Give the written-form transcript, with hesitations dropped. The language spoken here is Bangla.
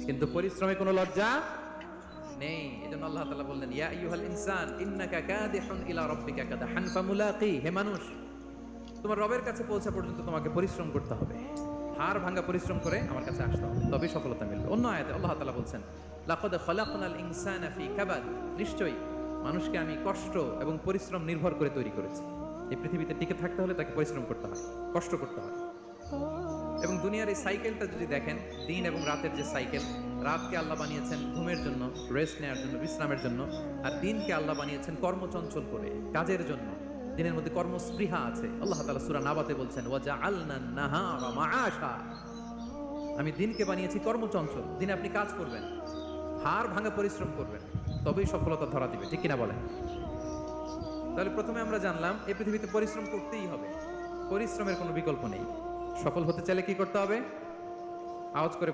কিন্তু পরিশ্রমে কোনো লজ্জা নেই। এজন্য আল্লাহ তাআলা বললেন, ইয়া আইয়ুহাল ইনসান ইন্নাকা কাদিহুন ইলা রাব্বিকা কাদহান ফামুলাকি। হে মানুষ, তোমার রবের কাছে পৌঁছা পর্যন্ত তোমাকে পরিশ্রম করতে হবে, হাড় ভাঙা পরিশ্রম করে আমার কাছে আসতে হবে, তবেই সফলতা মিলবে। অন্য আয়াতে আল্লাহ তাআলা বলছেন, লাকাদ খালাকনাল ইনসানা ফি কাবাদ। নিশ্চয়ই মানুষকে আমি কষ্ট এবং পরিশ্রম নির্ভর করে তৈরি করেছি। এই পৃথিবীতে টিকে থাকতে হলে তাকে পরিশ্রম করতে হয়, কষ্ট করতে হয়। এবং দুনিয়ার এই সাইকেলটা যদি দেখেন, দিন এবং রাতের যে সাইকেল, রাতকে আল্লাহ বানিয়েছেন ঘুমের জন্য, রেস্ট নেওয়ার জন্য, বিশ্রামের জন্য, আর দিনকে আল্লাহ বানিয়েছেন কর্মচঞ্চল করে, কাজের জন্য। দিনের মধ্যে কর্মস্পৃহা আছে। আল্লাহ তাআলা সূরা নাবাতে বলছেন, ওয়াজআলনান নাহারা মাআশা। আমি দিনকে বানিয়েছি কর্মচঞ্চল, দিনে আপনি কাজ করবেন, হাড় ভাঙা পরিশ্রম করবেন, তবেই সফলতা ধরা দিবে। ঠিক কিনা বলেন? তাহলে প্রথমে আমরা জানলাম এই পৃথিবীতে পরিশ্রম করতেই হবে, পরিশ্রমের কোনো বিকল্প নেই। সফল হতে চাইলে কি করতে হবে? আওয়াজ করে